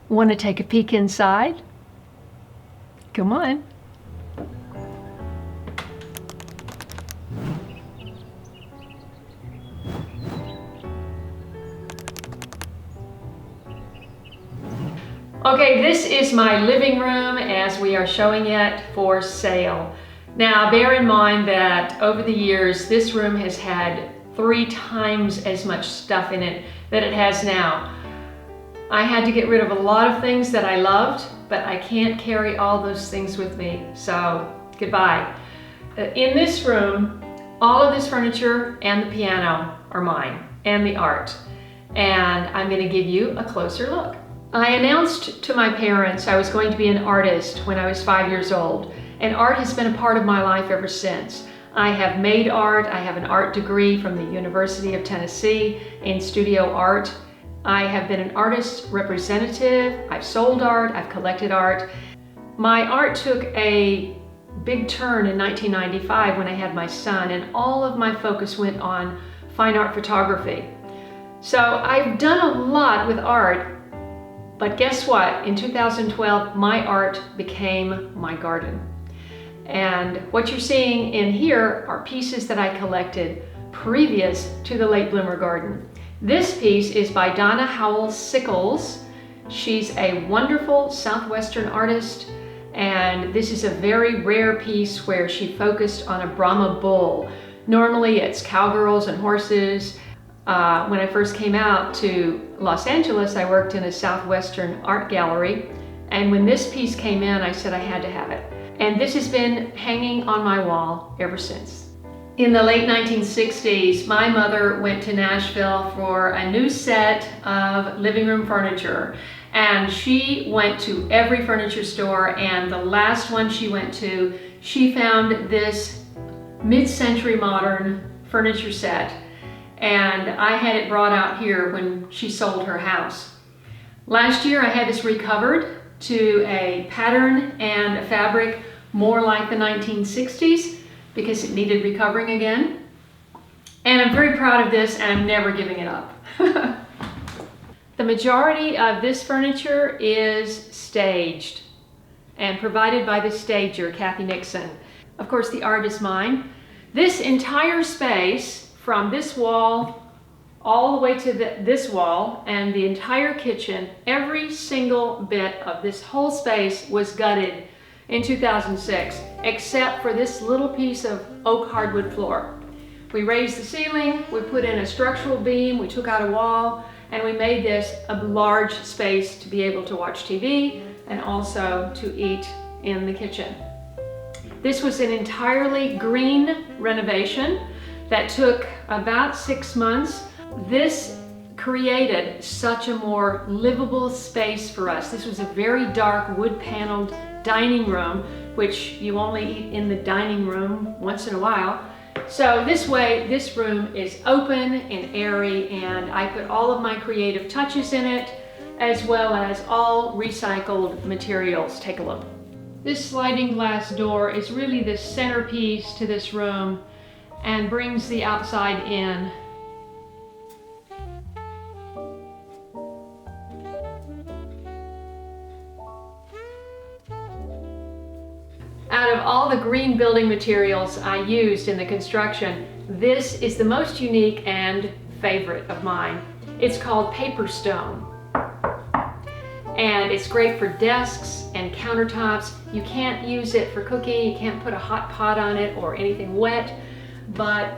Want to take a peek inside? Come on. Okay, this is my living room as we are showing it for sale. Now, bear in mind that over the years, this room has had 3 times as much stuff in it that it has now. I had to get rid of a lot of things that I loved, but I can't carry all those things with me, so goodbye. In this room, all of this furniture and the piano are mine, and the art. And I'm going to give you a closer look. I announced to my parents I was going to be an artist when I was 5 years old, and art has been a part of my life ever since. I have made art. I have an art degree from the University of Tennessee in studio art. I have been an artist representative. I've sold art. I've collected art. My art took a big turn in 1995 when I had my son, and all of my focus went on fine art photography. So I've done a lot with art. But guess what? In 2012, my art became my garden. And what you're seeing in here are pieces that I collected previous to the Late Bloomer Garden. This piece is by Donna Howell Sickles. She's a wonderful Southwestern artist, and this is a very rare piece where she focused on a Brahma bull. Normally it's cowgirls and horses. When I first came out to Los Angeles, I worked in a Southwestern art gallery, and when this piece came in, I said I had to have it. And this has been hanging on my wall ever since. In the late 1960s, my mother went to Nashville for a new set of living room furniture, and she went to every furniture store, and the last one she went to, she found this mid-century modern furniture set. And I had it brought out here when she sold her house. Last year I had this recovered to a pattern and a fabric more like the 1960s because it needed recovering again. And I'm very proud of this, and I'm never giving it up. The majority of this furniture is staged and provided by the stager, Kathy Nixon. Of course, the art is mine. This entire space, from this wall all the way to this wall and the entire kitchen, every single bit of this whole space was gutted in 2006, except for this little piece of oak hardwood floor. We raised the ceiling, we put in a structural beam, we took out a wall, and we made this a large space to be able to watch TV and also to eat in the kitchen. This was an entirely green renovation that took about 6 months. This created such a more livable space for us. This was a very dark wood-paneled dining room, which you only eat in the dining room once in a while. So this way, this room is open and airy, and I put all of my creative touches in it, as well as all recycled materials. Take a look. This sliding glass door is really the centerpiece to this room and brings the outside in. Out of all the green building materials I used in the construction, this is the most unique and favorite of mine. It's called paper stone. And it's great for desks and countertops. You can't use it for cooking, you can't put a hot pot on it or anything wet. But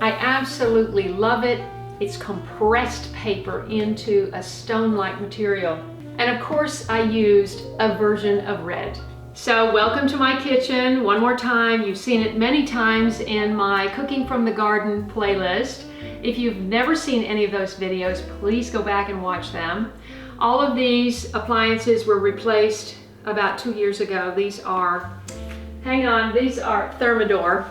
I absolutely love it. It's compressed paper into a stone-like material. And of course, I used a version of red. So welcome to my kitchen one more time. You've seen it many times in my Cooking from the Garden playlist. If you've never seen any of those videos, please go back and watch them. All of these appliances were replaced about 2 years ago. These are, hang on, these are Thermador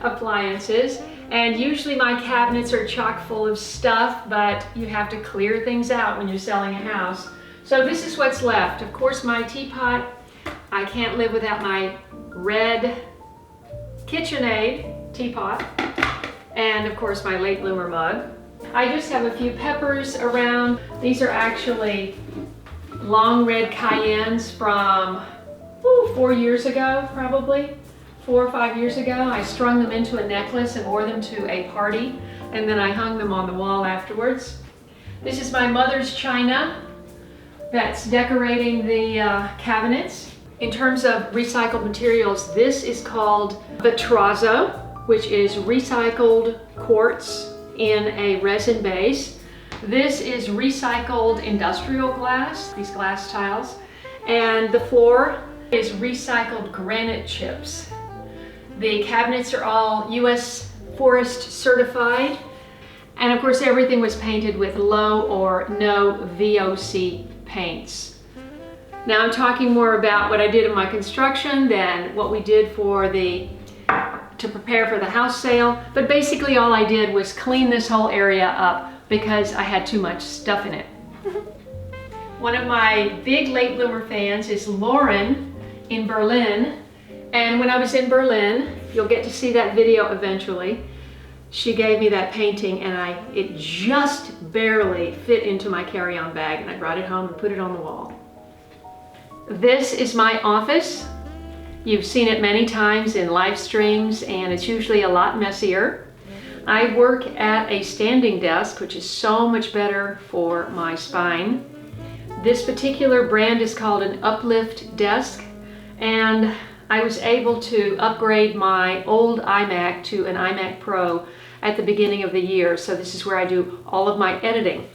appliances, and usually my cabinets are chock full of stuff, but you have to clear things out when you're selling a house. So this is what's left. Of course, my teapot. I can't live without my red KitchenAid teapot, and of course my Late Bloomer mug. I just have a few peppers around. These are actually long red Cayennes from 4 years ago, probably 4 or 5 years ago. I strung them into a necklace and wore them to a party, and then I hung them on the wall afterwards. This is my mother's china that's decorating the cabinets. In terms of recycled materials, this is called vitrazo, which is recycled quartz in a resin base. This is recycled industrial glass, these glass tiles, and the floor is recycled granite chips. The cabinets are all U.S. Forest certified, and of course everything was painted with low or no VOC paints. Now I'm talking more about what I did in my construction than what we did to prepare for the house sale, but basically all I did was clean this whole area up because I had too much stuff in it. One of my big late bloomer fans is Lauren in Berlin, and when I was in Berlin, you'll get to see that video eventually, she gave me that painting and it just barely fit into my carry-on bag, and I brought it home and put it on the wall. This is my office. You've seen it many times in live streams, and it's usually a lot messier. I work at a standing desk, which is so much better for my spine. This particular brand is called an Uplift desk, and I was able to upgrade my old iMac to an iMac Pro at the beginning of the year, so this is where I do all of my editing.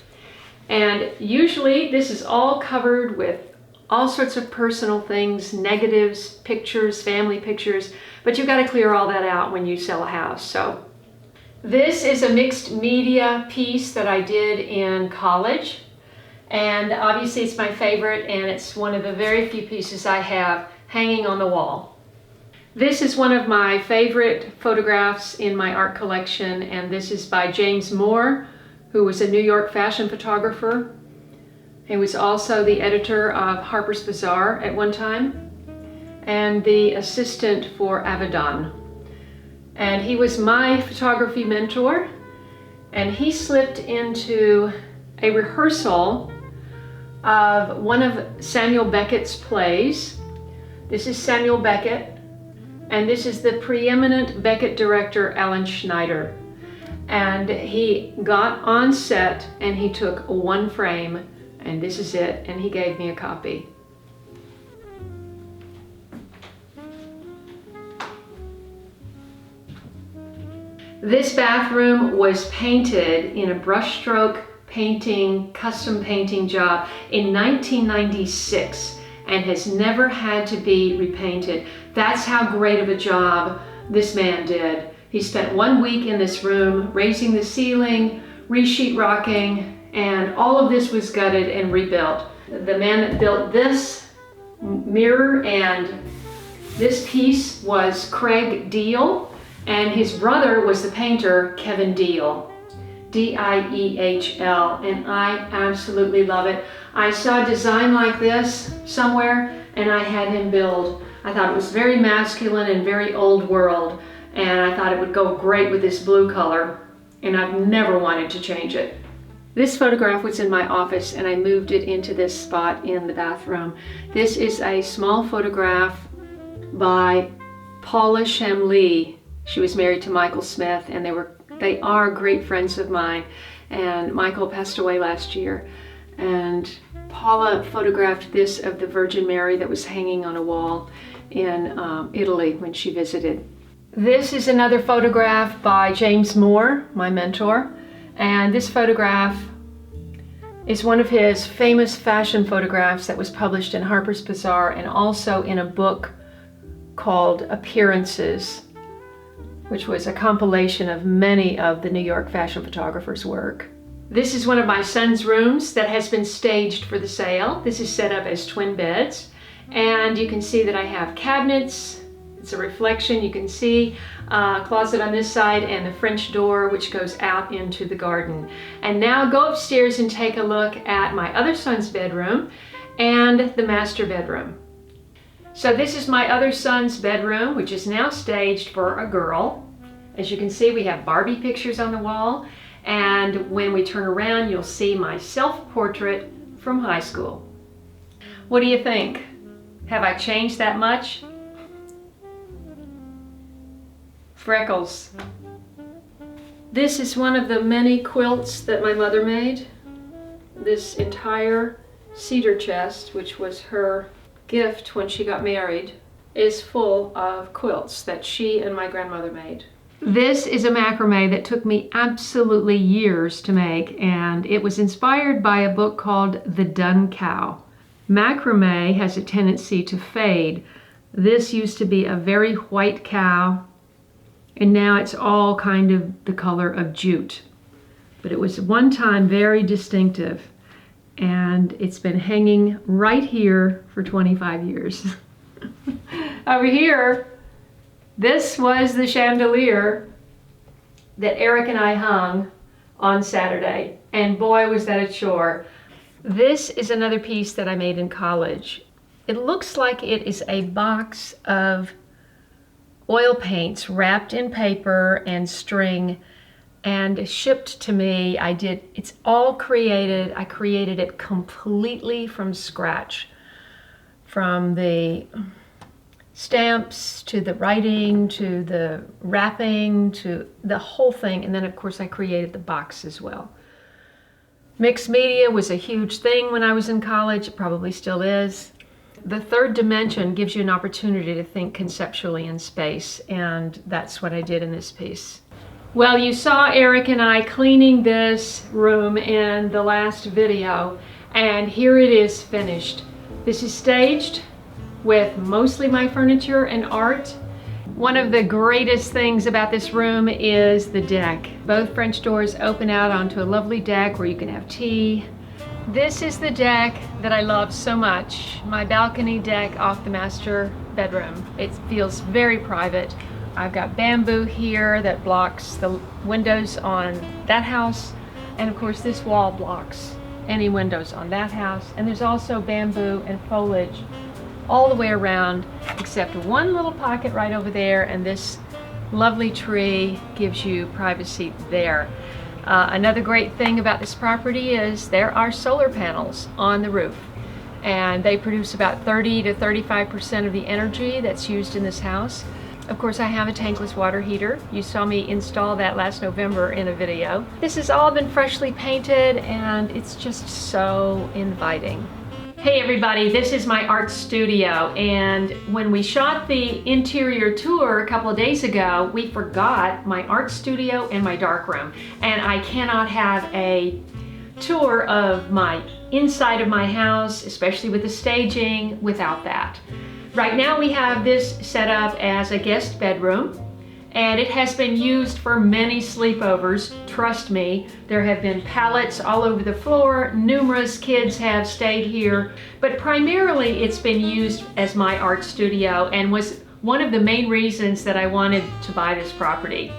And usually this is all covered with all sorts of personal things, negatives, pictures, family pictures, but you've got to clear all that out when you sell a house. So this is a mixed media piece that I did in college, and obviously it's my favorite, and it's one of the very few pieces I have hanging on the wall. This is one of my favorite photographs in my art collection, and this is by James Moore, who was a New York fashion photographer. He was also the editor of Harper's Bazaar at one time, and the assistant for Avedon. And he was my photography mentor, and he slipped into a rehearsal of one of Samuel Beckett's plays. This is Samuel Beckett, and this is the preeminent Beckett director, Alan Schneider. And he got on set and he took one frame, and this is it, and he gave me a copy. This bathroom was painted in a brushstroke painting, custom painting job in 1996 and has never had to be repainted. That's how great of a job this man did. He spent 1 week in this room raising the ceiling, re-sheetrocking, and all of this was gutted and rebuilt. The man that built this mirror and this piece was Craig Deal, and his brother was the painter Kevin Deal, D-I-E-H-L, and I absolutely love it. I saw a design like this somewhere and I had him build. I thought it was very masculine and very old world, and I thought it would go great with this blue color, and I've never wanted to change it. This photograph was in my office, and I moved it into this spot in the bathroom. This is a small photograph by Paula Shamlee. She was married to Michael Smith, and they are great friends of mine, and Michael passed away last year. And Paula photographed this of the Virgin Mary that was hanging on a wall in Italy when she visited. This is another photograph by James Moore, my mentor, and this photograph is one of his famous fashion photographs that was published in Harper's Bazaar and also in a book called Appearances, which was a compilation of many of the New York fashion photographers' work. This is one of my son's rooms that has been staged for the sale. This is set up as twin beds, and you can see that I have cabinets. It's a reflection. You can see a closet on this side and the French door which goes out into the garden. And now go upstairs and take a look at my other son's bedroom and the master bedroom. So this is my other son's bedroom, which is now staged for a girl. As you can see, we have Barbie pictures on the wall, and when we turn around you'll see my self-portrait from high school. What do you think? Have I changed that much? Freckles. This is one of the many quilts that my mother made. This entire cedar chest, which was her gift when she got married, is full of quilts that she and my grandmother made. This is a macrame that took me absolutely years to make, and it was inspired by a book called The Dun Cow. Macrame has a tendency to fade. This used to be a very white cow, and now it's all kind of the color of jute. But it was one time very distinctive, and it's been hanging right here for 25 years. Over here, this was the chandelier that Eric and I hung on Saturday, and boy was that a chore. This is another piece that I made in college. It looks like it is a box of oil paints wrapped in paper and string and shipped to me. It's all created. I created it completely from scratch. From the stamps to the writing to the wrapping to the whole thing, and then of course I created the box as well. Mixed media was a huge thing when I was in college. It probably still is. The third dimension gives you an opportunity to think conceptually in space, and that's what I did in this piece. Well, you saw Eric and I cleaning this room in the last video, and here it is finished. This is staged with mostly my furniture and art. One of the greatest things about this room is the deck. Both French doors open out onto a lovely deck where you can have tea. This is the deck that I love so much, my balcony deck off the master bedroom. It feels very private. I've got bamboo here that blocks the windows on that house, and of course this wall blocks any windows on that house. And there's also bamboo and foliage all the way around, except one little pocket right over there, and this lovely tree gives you privacy there. Another great thing about this property is there are solar panels on the roof, and they produce about 30 to 35% of the energy that's used in this house. Of course, I have a tankless water heater. You saw me install that last November in a video. This has all been freshly painted, and it's just so inviting. Hey everybody, this is my art studio, and when we shot the interior tour a couple of days ago, we forgot my art studio and my darkroom, and I cannot have a tour of my inside of my house, especially with the staging, without that. Right now we have this set up as a guest bedroom, and it has been used for many sleepovers. Trust me, there have been pallets all over the floor. Numerous kids have stayed here, but primarily it's been used as my art studio and was one of the main reasons that I wanted to buy this property.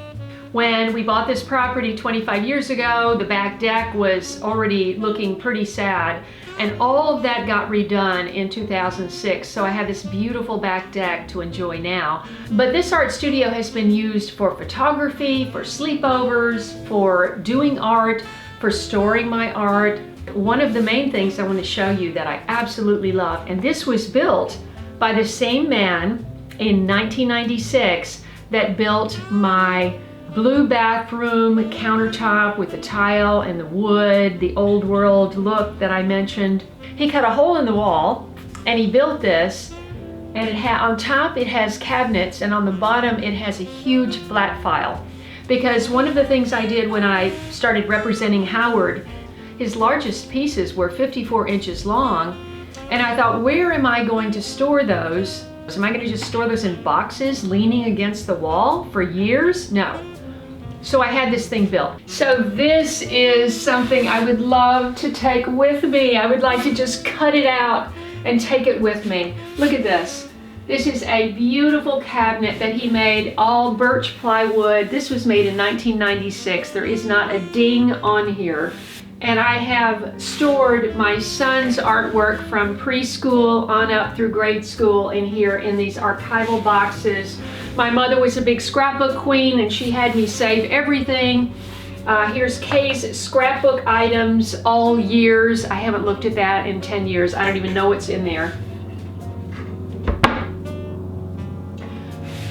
When we bought this property 25 years ago, the back deck was already looking pretty sad, and all of that got redone in 2006, so I have this beautiful back deck to enjoy now. But this art studio has been used for photography, for sleepovers, for doing art, for storing my art. One of the main things I want to show you that I absolutely love, and this was built by the same man in 1996 that built my blue bathroom countertop with the tile and the wood, the old world look that I mentioned. He cut a hole in the wall and he built this, and on top it has cabinets, and on the bottom it has a huge flat file. Because one of the things I did when I started representing Howard, his largest pieces were 54 inches long, and I thought, where am I going to store those? Am I going to just store those in boxes leaning against the wall for years? No. So I had this thing built. So this is something I would love to take with me. I would like to just cut it out and take it with me. Look at this. This is a beautiful cabinet that he made, all birch plywood. This was made in 1996. There is not a ding on here. And I have stored my son's artwork from preschool on up through grade school in here in these archival boxes. My mother was a big scrapbook queen, and she had me save everything. Here's Kaye's scrapbook items, all years. I haven't looked at that in 10 years. I don't even know what's in there.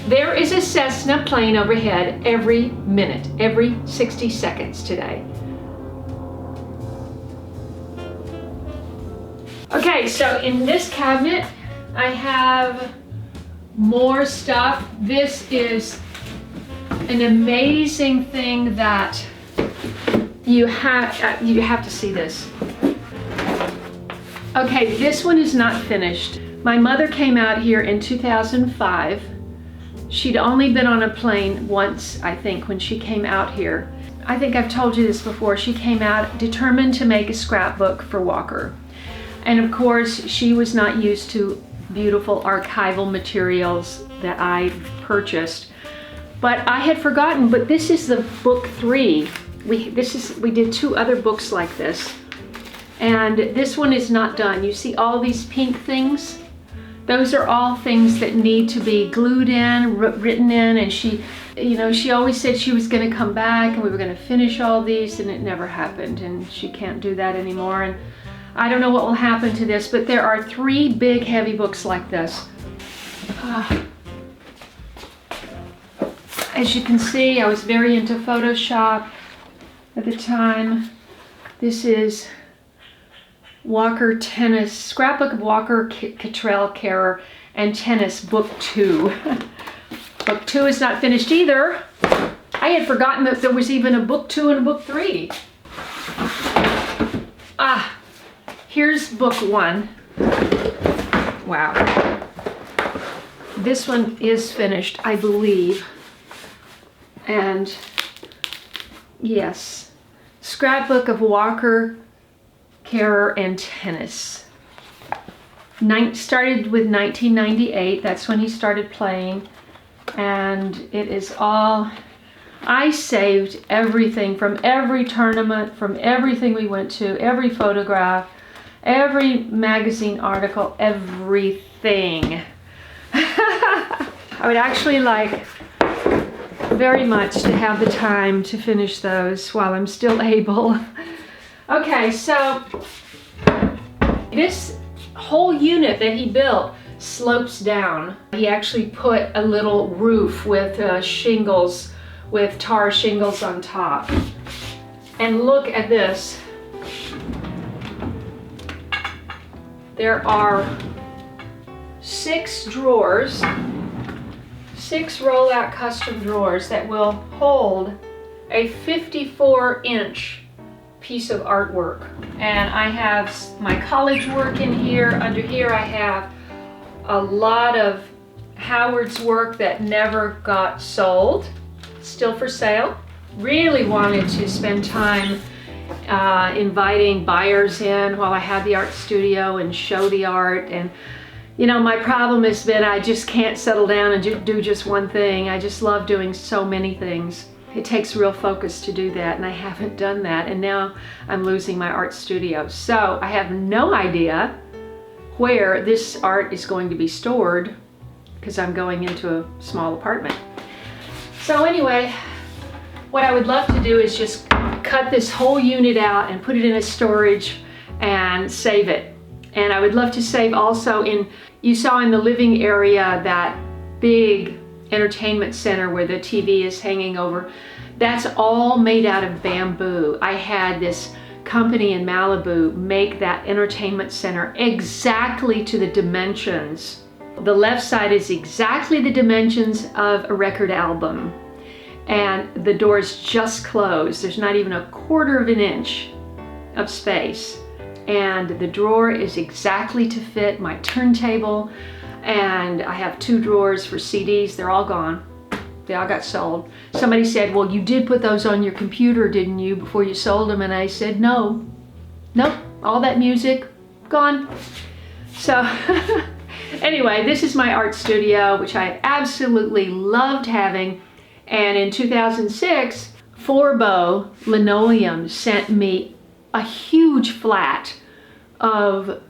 There is a Cessna plane overhead every minute, every 60 seconds today. Okay, so in this cabinet, I have more stuff. This is an amazing thing that you have to see this. Okay, this one is not finished. My mother came out here in 2005. She'd only been on a plane once, I think, when she came out here. I think I've told you this before. She came out determined to make a scrapbook for Walker. And of course, she was not used to beautiful archival materials that I purchased. But I had forgotten, but this is the book 3. We did 2 other books like this. And this one is not done. You see all these pink things? Those are all things that need to be glued in, written in, and she always said she was going to come back and we were going to finish all these, and it never happened, and she can't do that anymore. And I don't know what will happen to this, but there are 3 big heavy books like this. As you can see, I was very into Photoshop at the time. This is Walker Tennis, Scrapbook of Walker, Kittrell, Care, and Tennis, Book 2. Book 2 is not finished either. I had forgotten that there was even a Book 2 and a Book 3. Here's Book 1. Wow. This one is finished, I believe. And yes, Scrapbook of Walker, Care, and Tennis. Started with 1998. That's when he started playing. And it is all, I saved everything from every tournament, from everything we went to, every photograph, every magazine article, everything. I would actually like very much to have the time to finish those while I'm still able. Okay, so this whole unit that he built slopes down. He actually put a little roof with shingles, with tar shingles on top. And look at this. There are 6 drawers, 6 roll-out custom drawers that will hold a 54-inch piece of artwork. And I have my college work in here. Under here I have a lot of Howard's work that never got sold, still for sale. Really wanted to spend time inviting buyers in while I had the art studio and show the art. And you know, my problem has been I just can't settle down and do just one thing. I just love doing so many things. It takes real focus to do that, and I haven't done that, and now I'm losing my art studio. So I have no idea where this art is going to be stored because I'm going into a small apartment. So anyway, what I would love to do is just cut this whole unit out and put it in a storage and save it. And I would love to save also you saw in the living area that big entertainment center where the TV is hanging over. That's all made out of bamboo. I had this company in Malibu make that entertainment center exactly to the dimensions. The left side is exactly the dimensions of a record album. And the doors just closed. There's not even a 1/4 of an inch of space. And the drawer is exactly to fit my turntable. And I have 2 drawers for CDs. They're all gone. They all got sold. Somebody said, well, you did put those on your computer, didn't you, before you sold them? And I said, no. Nope, all that music, gone. So anyway, this is my art studio, which I absolutely loved having. And in 2006, Forbo Linoleum sent me a huge flat of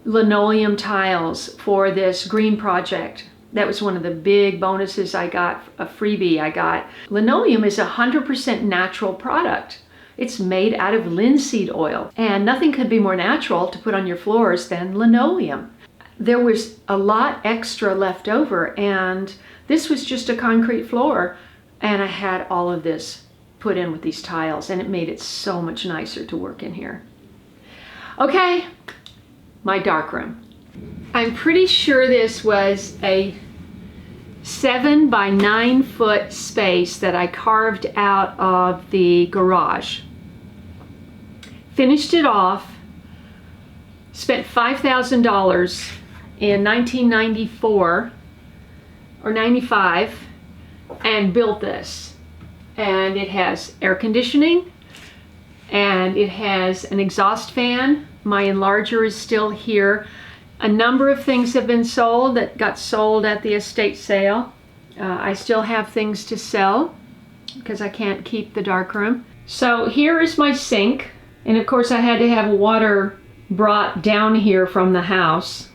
linoleum tiles for this green project That was one of the big bonuses I got, a freebie I got. Linoleum is 100% natural product. It's made out of linseed oil, and nothing could be more natural to put on your floors than linoleum. There was a lot extra left over, and this was just a concrete floor, and I had all of this put in with these tiles, and it made it so much nicer to work in here. Okay, my darkroom. I'm pretty sure this was a 7 by 9 foot space that I carved out of the garage. Finished it off, spent $5,000 in 1994 or 95 and built this. And it has air conditioning and it has an exhaust fan. My enlarger is still here. A number of things have been sold that got sold at the estate sale. I still have things to sell because I can't keep the darkroom. So here is my sink, and of course I had to have water brought down here from the house.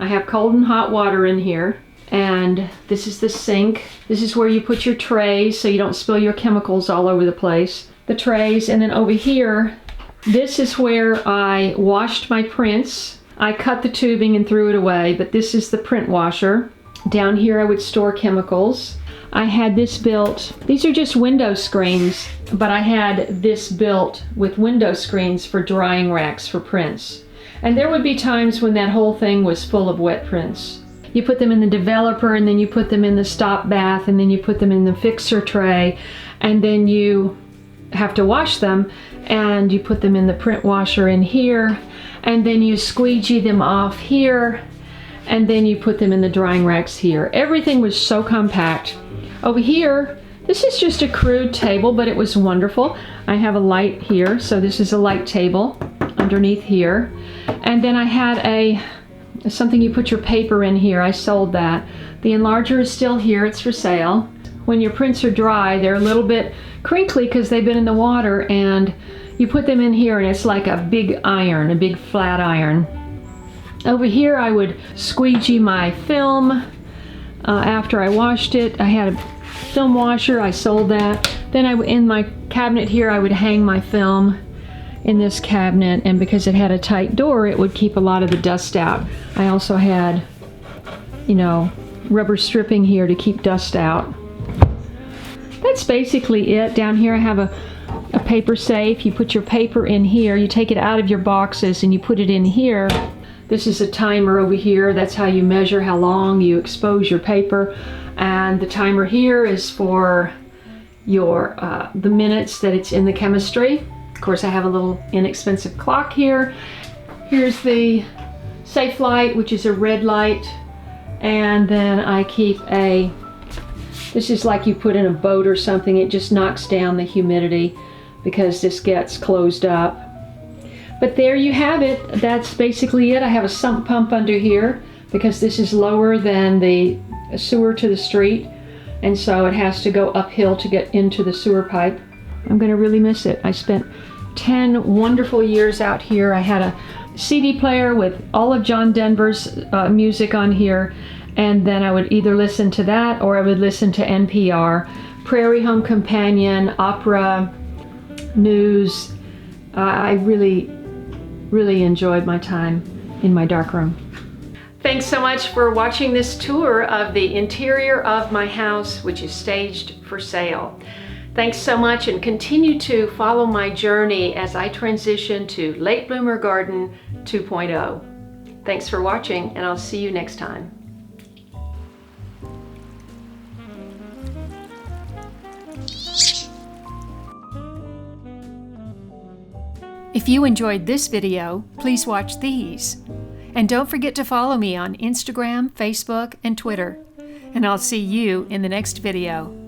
I have cold and hot water in here, and this is the sink. This is where you put your trays so you don't spill your chemicals all over the place. The trays, and then over here, this is where I washed my prints. I cut the tubing and threw it away, but this is the print washer. Down here I would store chemicals. I had this built, these are just window screens, but I had this built with window screens for drying racks for prints. And there would be times when that whole thing was full of wet prints. You put them in the developer, and then you put them in the stop bath, and then you put them in the fixer tray, and then you have to wash them, and you put them in the print washer in here, and then you squeegee them off here, and then you put them in the drying racks here. Everything was so compact. Over here, this is just a crude table, but it was wonderful. I have a light here, so this is a light table underneath here. And then I had something you put your paper in here. I sold that. The enlarger is still here. It's for sale. When your prints are dry, they're a little bit crinkly because they've been in the water, and you put them in here and it's like a big iron, a big flat iron. Over here I would squeegee my film after I washed it. I had a film washer, I sold that. Then in my cabinet here I would hang my film in this cabinet, and because it had a tight door it would keep a lot of the dust out. I also had, you know, rubber stripping here to keep dust out. That's basically it. Down here I have a paper safe. You put your paper in here, you take it out of your boxes and you put it in here. This is a timer over here. That's how you measure how long you expose your paper. And the timer here is for your the minutes that it's in the chemistry. Of course I have a little inexpensive clock here. Here's the safe light, which is a red light. And then I keep this is like you put in a boat or something. It just knocks down the humidity because this gets closed up. But there you have it. That's basically it. I have a sump pump under here because this is lower than the sewer to the street, and so it has to go uphill to get into the sewer pipe. I'm going to really miss it. I spent 10 wonderful years out here. I had a CD player with all of John Denver's music on here, and then I would either listen to that or I would listen to NPR, Prairie Home Companion, opera, news. I really enjoyed my time in my darkroom. Thanks so much for watching this tour of the interior of my house, which is staged for sale. Thanks so much, and continue to follow my journey as I transition to Late Bloomer Garden 2.0. Thanks for watching, and I'll see you next time. If you enjoyed this video, please watch these. And don't forget to follow me on Instagram, Facebook, and Twitter. And I'll see you in the next video.